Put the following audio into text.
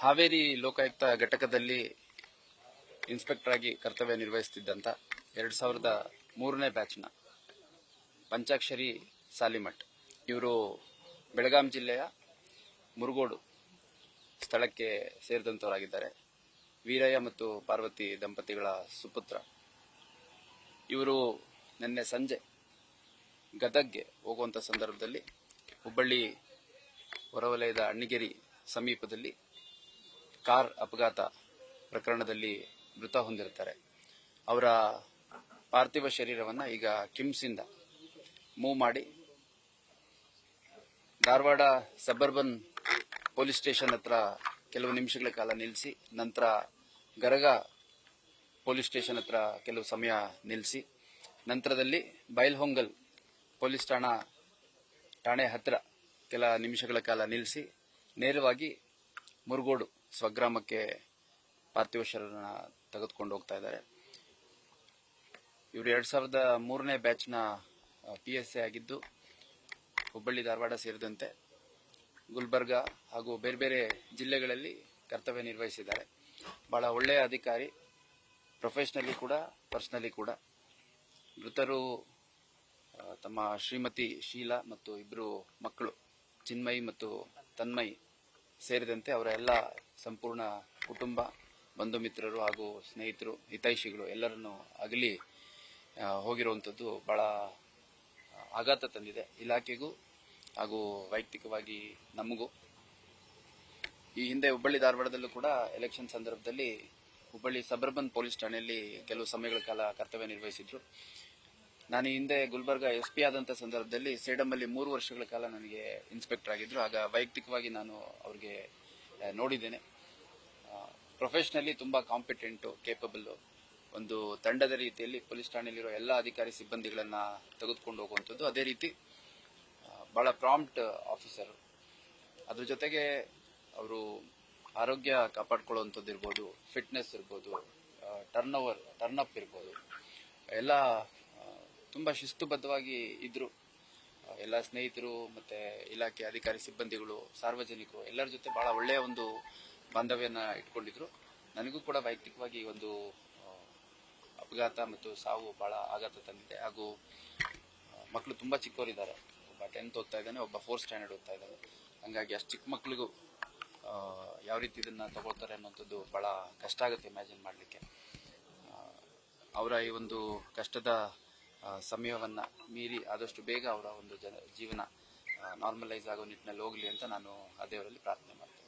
ಹಾವೇರಿ ಲೋಕಾಯುಕ್ತ ಘಟಕದಲ್ಲಿ ಇನ್ಸ್ಪೆಕ್ಟರ್ ಆಗಿ ಕರ್ತವ್ಯ ನಿರ್ವಹಿಸುತ್ತಿದ್ದಂತ 2003ನೇ ಬ್ಯಾಚ್ನ ಪಂಚಾಕ್ಷರಿ ಸಾಲಿಮಠ್ ಇವರು ಬೆಳಗಾಂ ಜಿಲ್ಲೆಯ ಮುರುಗೋಡು ಸ್ಥಳಕ್ಕೆ ಸೇರಿದಂತವರಾಗಿದ್ದಾರೆ. ವೀರಯ್ಯ ಮತ್ತು ಪಾರ್ವತಿ ದಂಪತಿಗಳ ಸುಪುತ್ರ. ಇವರು ನಿನ್ನೆ ಸಂಜೆ ಗದಗ್ಗೆ ಹೋಗುವಂತ ಸಂದರ್ಭದಲ್ಲಿ ಹುಬ್ಬಳ್ಳಿ ಹೊರವಲಯದ ಅಣ್ಣಿಗೇರಿ ಸಮೀಪದಲ್ಲಿ ಕಾರ್ ಅಪಘಾತ ಪ್ರಕರಣದಲ್ಲಿ ಮೃತ ಹೊಂದಿರುತ್ತಾರೆ. ಅವರ ಪಾರ್ಥಿವ ಶರೀರವನ್ನು ಈಗ ಕಿಮ್ಸಿಂದ ಮೂವ್ ಮಾಡಿ ಧಾರವಾಡ ಸಬರ್ಬನ್ ಪೊಲೀಸ್ ಸ್ಟೇಷನ್ ಹತ್ರ ಕೆಲವು ನಿಮಿಷಗಳ ಕಾಲ ನಿಲ್ಲಿಸಿ, ನಂತರ ಗರಗ ಪೊಲೀಸ್ ಸ್ಟೇಷನ್ ಹತ್ರ ಕೆಲವು ಸಮಯ ನಿಲ್ಲಿಸಿ, ನಂತರದಲ್ಲಿ ಬೈಲ್ಹೊಂಗಲ್ ಪೊಲೀಸ್ ಠಾಣೆ ಹತ್ರ ಕೆಲ ನಿಮಿಷಗಳ ಕಾಲ ನಿಲ್ಲಿಸಿ ನೇರವಾಗಿ ಮುರುಗೋಡು ಸ್ವಗ್ರಾಮಕ್ಕೆ ಪಾರ್ಥಿವ ಶರೀರನ ತೆಗೆದುಕೊಂಡು ಹೋಗ್ತಾ ಇದ್ದಾರೆ. ಇವರು 2003ನೇ ಬ್ಯಾಚ್ನ PSA ಆಗಿದ್ದು ಹುಬ್ಬಳ್ಳಿ ಧಾರವಾಡ ಸೇರಿದಂತೆ ಗುಲ್ಬರ್ಗಾ ಹಾಗೂ ಬೇರೆ ಬೇರೆ ಜಿಲ್ಲೆಗಳಲ್ಲಿ ಕರ್ತವ್ಯ ನಿರ್ವಹಿಸಿದ್ದಾರೆ. ಬಹಳ ಒಳ್ಳೆಯ ಅಧಿಕಾರಿ, ಪ್ರೊಫೆಷನಲಿ ಕೂಡ ಪರ್ಸನಲಿ ಕೂಡ. ಮೃತರು ತಮ್ಮ ಶ್ರೀಮತಿ ಶೀಲಾ ಮತ್ತು ಇಬ್ಬರು ಮಕ್ಕಳು ಚಿನ್ಮಯಿ ಮತ್ತು ತನ್ಮಯಿ ಸೇರಿದಂತೆ ಅವರ ಎಲ್ಲ ಸಂಪೂರ್ಣ ಕುಟುಂಬ, ಬಂಧು ಮಿತ್ರರು ಹಾಗೂ ಸ್ನೇಹಿತರು, ಹಿತೈಷಿಗಳು ಎಲ್ಲರನ್ನು ಅಗಲಿ ಹೋಗಿರುವಂಥದ್ದು ಬಹಳ ಆಘಾತ ತಂದಿದೆ ಇಲಾಖೆಗೂ ಹಾಗೂ ವೈಯಕ್ತಿಕವಾಗಿ ನಮಗೂ. ಈ ಹಿಂದೆ ಹುಬ್ಬಳ್ಳಿ ಧಾರವಾಡದಲ್ಲೂ ಕೂಡ ಎಲೆಕ್ಷನ್ ಸಂದರ್ಭದಲ್ಲಿ ಹುಬ್ಬಳ್ಳಿ ಸಬರ್ಬನ್ ಪೊಲೀಸ್ ಠಾಣೆಯಲ್ಲಿ ಕೆಲವು ಸಮಯಗಳ ಕಾಲ ಕರ್ತವ್ಯ ನಿರ್ವಹಿಸಿದ್ರು. ನಾನು ಹಿಂದೆ ಗುಲ್ಬರ್ಗಾ SP ಆದಂಥ ಸಂದರ್ಭದಲ್ಲಿ ಸೇಡಂಲ್ಲಿ 3 ವರ್ಷಗಳ ಕಾಲ ನನಗೆ ಇನ್ಸ್ಪೆಕ್ಟರ್ ಆಗಿದ್ರು. ಆಗ ವೈಯಕ್ತಿಕವಾಗಿ ನಾನು ಅವ್ರಿಗೆ ನೋಡಿದ್ದೇನೆ. ಪ್ರೊಫೆಷನಲಿ ತುಂಬಾ ಕಾಂಪಿಟೆಂಟು, ಕೇಪಬಲ್, ಒಂದು ತಂಡದ ರೀತಿಯಲ್ಲಿ ಪೊಲೀಸ್ ಠಾಣೆಯಲ್ಲಿರೋ ಎಲ್ಲ ಅಧಿಕಾರಿ ಸಿಬ್ಬಂದಿಗಳನ್ನ ತೆಗೆದುಕೊಂಡು ಹೋಗುವಂಥದ್ದು. ಅದೇ ರೀತಿ ಬಹಳ ಪ್ರಾಂಪ್ಟ್ ಆಫೀಸರ್. ಅದ್ರ ಜೊತೆಗೆ ಅವರು ಆರೋಗ್ಯ ಕಾಪಾಡ್ಕೊಳ್ಳುವಂಥದ್ದು ಇರ್ಬೋದು, ಫಿಟ್ನೆಸ್ ಇರ್ಬೋದು, ಟರ್ನ್ ಅಪ್ ಇರ್ಬೋದು, ಎಲ್ಲ ತುಂಬಾ ಶಿಸ್ತುಬದ್ಧವಾಗಿ ಇದ್ರು. ಎಲ್ಲ ಸ್ನೇಹಿತರು ಮತ್ತೆ ಇಲಾಖೆ ಅಧಿಕಾರಿ ಸಿಬ್ಬಂದಿಗಳು, ಸಾರ್ವಜನಿಕರು ಎಲ್ಲರ ಜೊತೆ ಬಹಳ ಒಳ್ಳೆಯ ಒಂದು ಬಾಂಧವ್ಯನ ಇಟ್ಕೊಂಡಿದ್ರು. ನನಗೂ ಕೂಡ ವೈಯಕ್ತಿಕವಾಗಿ ಒಂದು ಅಪಘಾತ ಮತ್ತು ಸಾವು ಬಹಳ ಆಘಾತ ತಂದಿದೆ. ಹಾಗೂ ಮಕ್ಕಳು ತುಂಬಾ ಚಿಕ್ಕವರಿದ್ದಾರೆ. ಒಬ್ಬ 10th ಓದ್ತಾ ಇದ್ದಾನೆ, ಒಬ್ಬ 4th ಸ್ಟ್ಯಾಂಡರ್ಡ್ ಓದ್ತಾ ಇದ್ದಾನೆ. ಹಂಗಾಗಿ ಅಷ್ಟು ಚಿಕ್ಕ ಮಕ್ಕಳಿಗೂ ಯಾವ ರೀತಿ ಇದನ್ನ ತಗೊಳ್ತಾರೆ ಅನ್ನೋಂಥದ್ದು ಬಹಳ ಕಷ್ಟ ಆಗುತ್ತೆ ಇಮ್ಯಾಜಿನ್ ಮಾಡಲಿಕ್ಕೆ. ಅವರ ಈ ಒಂದು ಕಷ್ಟದ ಸಮಯವನ್ನ ಮೀರಿ ಆದಷ್ಟು ಬೇಗ ಅವರ ಒಂದು ಜೀವನ ನಾರ್ಮಲೈಸ್ ಆಗೋ ನಿಟ್ಟಿನಲ್ಲಿ ಹೋಗಲಿ ಅಂತ ನಾನು ಆ ದೇವರಲ್ಲಿ ಪ್ರಾರ್ಥನೆ ಮಾಡ್ತೇನೆ.